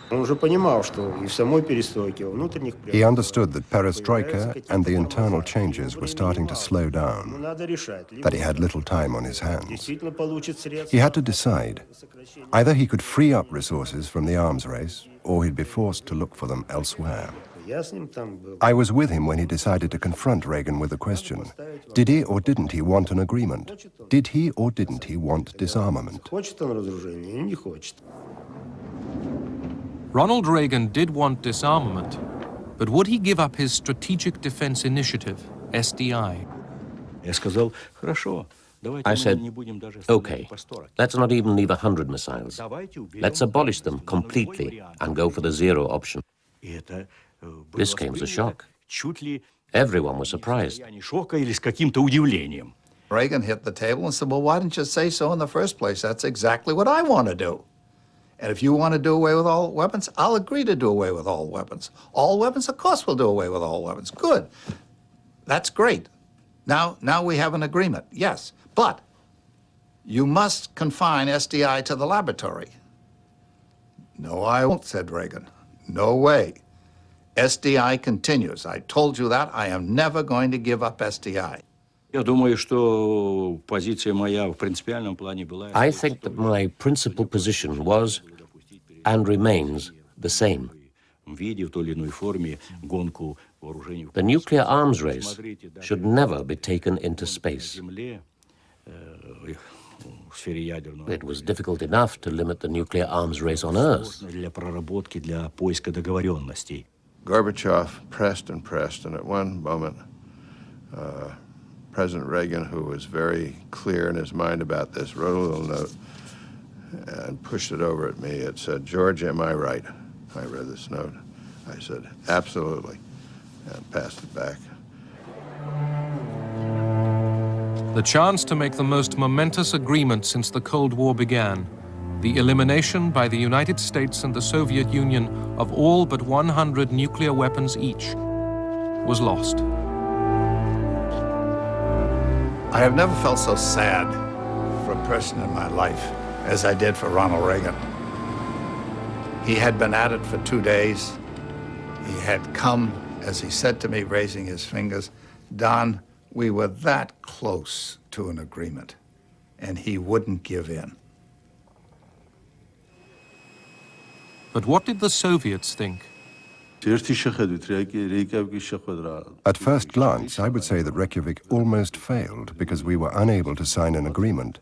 He understood that perestroika and the internal changes were starting to slow down, that he had little time on his hands. He had to decide. Either he could free up resources from the arms race, or he'd be forced to look for them elsewhere. I was with him when he decided to confront Reagan with the question, did he or didn't he want an agreement? Did he or didn't he want disarmament? Ronald Reagan did want disarmament, but would he give up his Strategic Defense Initiative, SDI? I said, okay, let's not even leave 100 missiles. Let's abolish them completely and go for the zero option. This came as a shock. Everyone was surprised. Reagan hit the table and said, well, why didn't you say so in the first place? That's exactly what I want to do. And if you want to do away with all weapons, I'll agree to do away with all weapons. All weapons, of course we'll do away with all weapons. Good. That's great. Now we have an agreement, yes. But you must confine SDI to the laboratory. No, I won't, said Reagan. No way. SDI continues. I told you that. I am never going to give up SDI. I think that my principal position was and remains the same. The nuclear arms race should never be taken into space. It was difficult enough to limit the nuclear arms race on Earth. Gorbachev pressed and pressed, and at one moment, President Reagan, who was very clear in his mind about this, wrote a little note and pushed it over at me. It said, George, am I right? I read this note. I said, absolutely, and passed it back. The chance to make the most momentous agreement since the Cold War began, the elimination by the United States and the Soviet Union of all but 100 nuclear weapons each, was lost. I have never felt so sad for a person in my life as I did for Ronald Reagan. He had been at it for 2 days. He had come, as he said to me, raising his fingers, Don, we were that close to an agreement, and he wouldn't give in. But what did the Soviets think? At first glance, I would say that Reykjavik almost failed because we were unable to sign an agreement.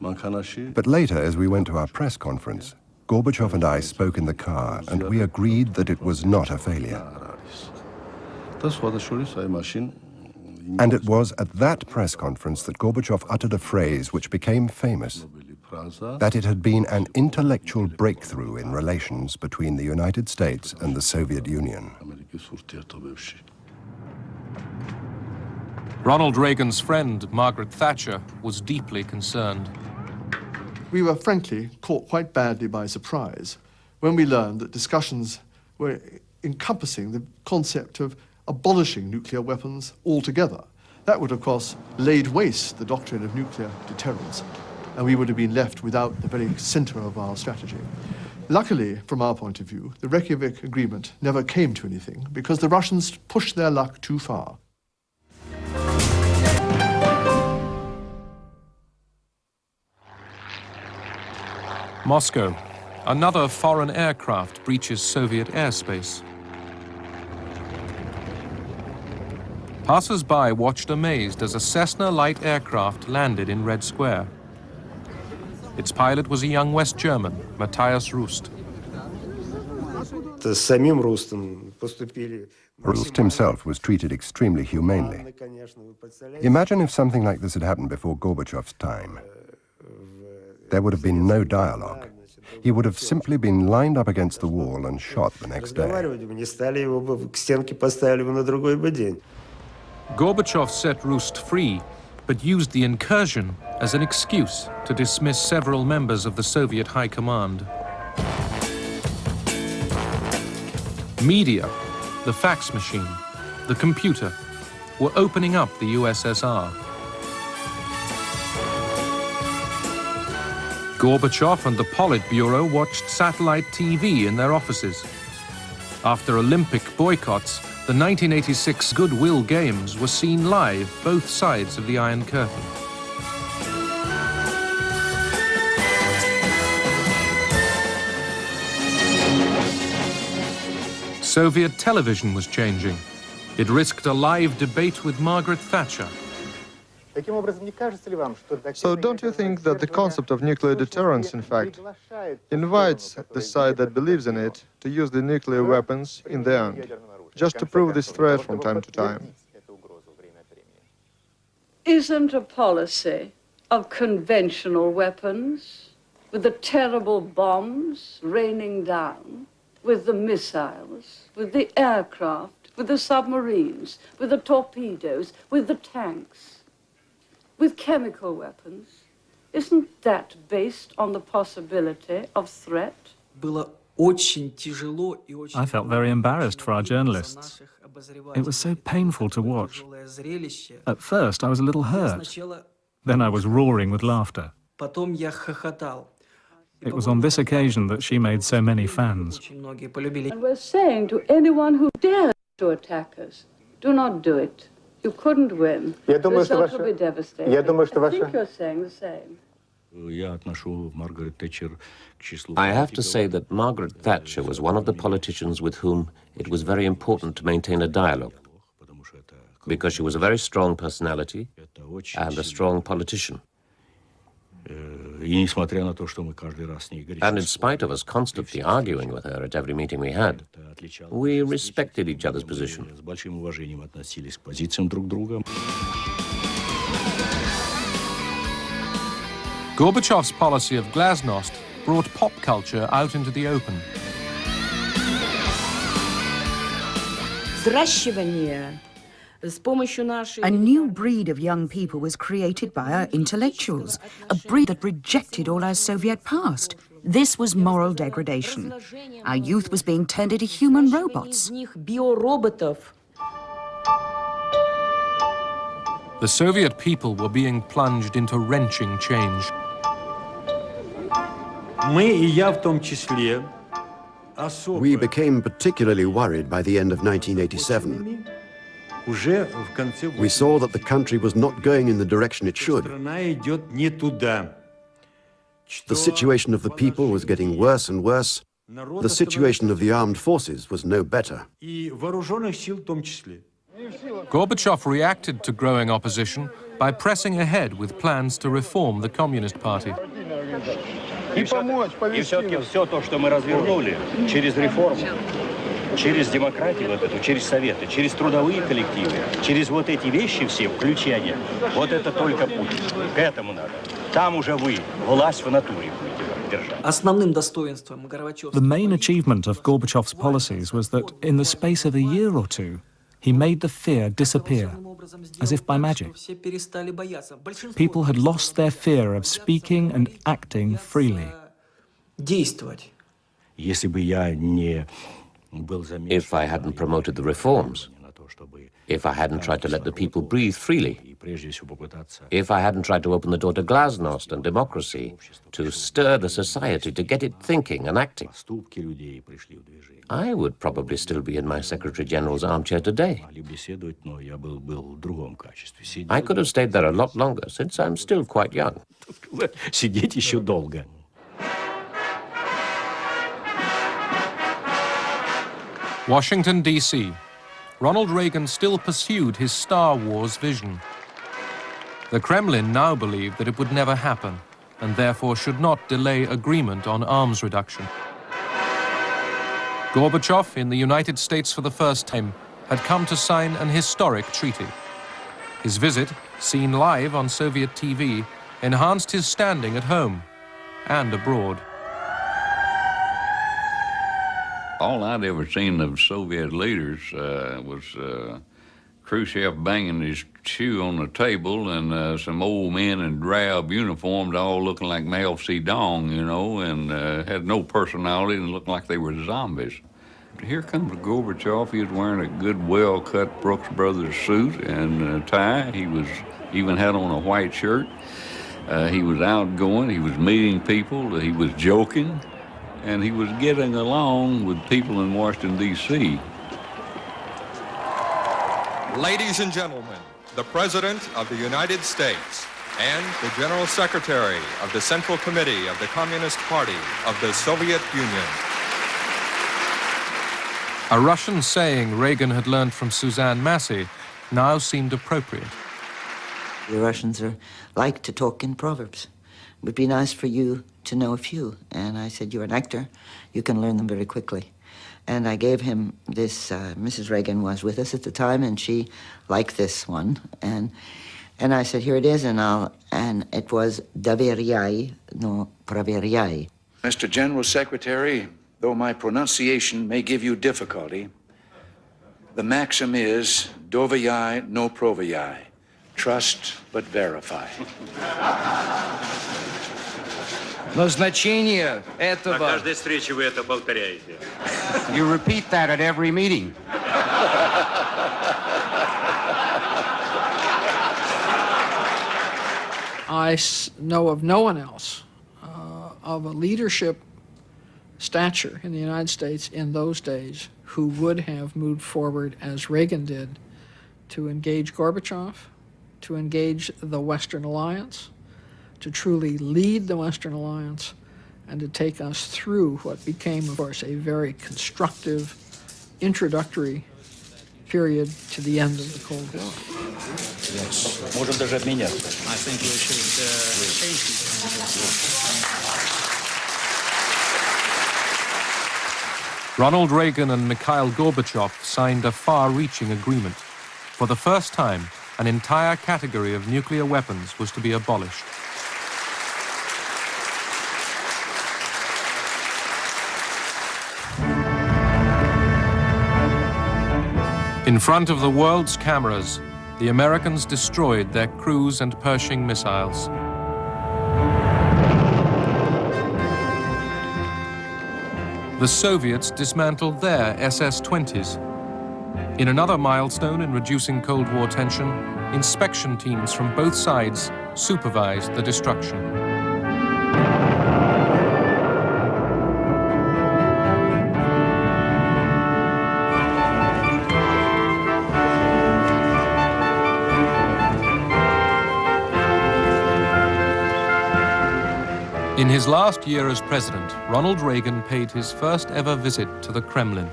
But later, as we went to our press conference, Gorbachev and I spoke in the car, and we agreed that it was not a failure. And it was at that press conference that Gorbachev uttered a phrase which became famous, that it had been an intellectual breakthrough in relations between the United States and the Soviet Union. Ronald Reagan's friend, Margaret Thatcher, was deeply concerned. We were frankly caught quite badly by surprise when we learned that discussions were encompassing the concept of abolishing nuclear weapons altogether. That would, of course, laid waste the doctrine of nuclear deterrence, and we would have been left without the very center of our strategy. Luckily, from our point of view, the Reykjavik Agreement never came to anything because the Russians pushed their luck too far. Moscow. Another foreign aircraft breaches Soviet airspace. Passers-by watched amazed as a Cessna light aircraft landed in Red Square. Its pilot was a young West German, Matthias Rust. Rust himself was treated extremely humanely. Imagine if something like this had happened before Gorbachev's time. There would have been no dialogue. He would have simply been lined up against the wall and shot the next day. Gorbachev set Rust free, but used the incursion as an excuse to dismiss several members of the Soviet High Command. Media, the fax machine, the computer, were opening up the USSR. Gorbachev and the Politburo watched satellite TV in their offices. After Olympic boycotts, the 1986 Goodwill Games were seen live both sides of the Iron Curtain. Soviet television was changing. It risked a live debate with Margaret Thatcher. So don't you think that the concept of nuclear deterrence, in fact, invites the side that believes in it to use the nuclear weapons in the end, just to prove this threat from time to time? Isn't a policy of conventional weapons, with the terrible bombs raining down, with the missiles, with the aircraft, with the submarines, with the torpedoes, with the tanks, with chemical weapons, isn't that based on the possibility of threat? I felt very embarrassed for our journalists. It was so painful to watch. At first, I was a little hurt. Then I was roaring with laughter. It was on this occasion that she made so many fans. And we're saying to anyone who dares to attack us, do not do it. You couldn't win. The result will be devastating. I think you're saying the same. I have to say that Margaret Thatcher was one of the politicians with whom it was very important to maintain a dialogue, because she was a very strong personality and a strong politician. And in spite of us constantly arguing with her at every meeting we had, we respected each other's position. Gorbachev's policy of glasnost brought pop culture out into the open. A new breed of young people was created by our intellectuals, a breed that rejected all our Soviet past. This was moral degradation. Our youth was being turned into human robots. The Soviet people were being plunged into wrenching change. We became particularly worried by the end of 1987. We saw that the country was not going in the direction it should. The situation of the people was getting worse and worse. The situation of the armed forces was no better. Gorbachev reacted to growing opposition by pressing ahead with plans to reform the Communist Party. И все-таки все то, что мы развернули через реформу, через демократию вот эту, через советы, через трудовые коллективы, через вот эти вещи все, включения, вот это только путь. К этому надо. Там уже вы, власть в натуре будете держать. The main achievement of Gorbachev's policies was that in the space of a year or two, he made the fear disappear, as if by magic. People had lost their fear of speaking and acting freely. If I hadn't promoted the reforms, if I hadn't tried to let the people breathe freely, if I hadn't tried to open the door to glasnost and democracy, to stir the society, to get it thinking and acting, I would probably still be in my Secretary General's armchair today. I could have stayed there a lot longer, since I'm still quite young. Сидеть еще долго. Washington, D.C. Ronald Reagan still pursued his Star Wars vision. The Kremlin now believed that it would never happen, and therefore should not delay agreement on arms reduction. Gorbachev, in the United States for the first time, had come to sign an historic treaty. His visit, seen live on Soviet TV, enhanced his standing at home and abroad. All I'd ever seen of Soviet leaders was Khrushchev banging his shoe on the table and some old men in drab uniforms all looking like Mao Zedong, you know, and had no personality and looked like they were zombies. Here comes Gorbachev. He was wearing a good, well-cut Brooks Brothers suit and tie. He was even had on a white shirt. He was outgoing, he was meeting people, he was joking, and he was getting along with people in Washington, D.C. Ladies and gentlemen, the President of the United States and the General Secretary of the Central Committee of the Communist Party of the Soviet Union. A Russian saying Reagan had learned from Suzanne Massie now seemed appropriate. The Russians like to talk in proverbs. It would be nice for you to know a few. And I said, you're an actor, you can learn them very quickly. And I gave him this, Mrs. Reagan was with us at the time, and she liked this one. And I said, here it is, and it was Doveryai, no Proveryai. Mr. General Secretary, though my pronunciation may give you difficulty, the maxim is Doveryai, no Proveryai. Trust but verify. Назначение этого... На каждой встрече вы это повторяете. You repeat that at every meeting. I know of no one else of a leadership stature in the United States in those days who would have moved forward as Reagan did to engage Gorbachev, to engage the Western Alliance, to truly lead the Western Alliance, and to take us through what became, of course, a very constructive, introductory period to the end of the Cold War. Yes. Можем даже обменяться. I think we should change these. Ronald Reagan and Mikhail Gorbachev signed a far-reaching agreement. For the first time, an entire category of nuclear weapons was to be abolished. In front of the world's cameras, the Americans destroyed their Cruise and Pershing missiles. The Soviets dismantled their SS-20s. In another milestone in reducing Cold War tension, inspection teams from both sides supervised the destruction. In his last year as president, Ronald Reagan paid his first ever visit to the Kremlin.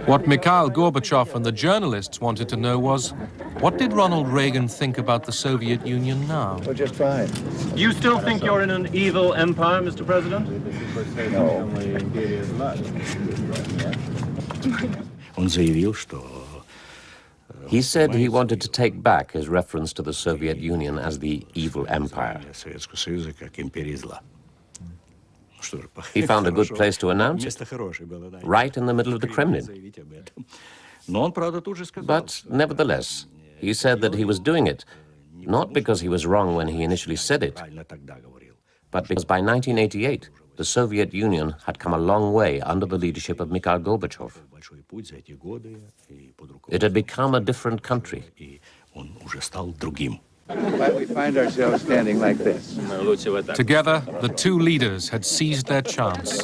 What Mikhail Gorbachev and the journalists wanted to know was, what did Ronald Reagan think about the Soviet Union now? Oh, just fine. You still think you're in an evil empire, Mr. President? No. Он заявил, что He said he wanted to take back his reference to the Soviet Union as the evil empire. He found a good place to announce it, right in the middle of the Kremlin. But nevertheless, he said that he was doing it, not because he was wrong when he initially said it, but because by 1988, the Soviet Union had come a long way under the leadership of Mikhail Gorbachev. It had become a different country. Why we find ourselves standing like this? Together, the two leaders had seized their chance.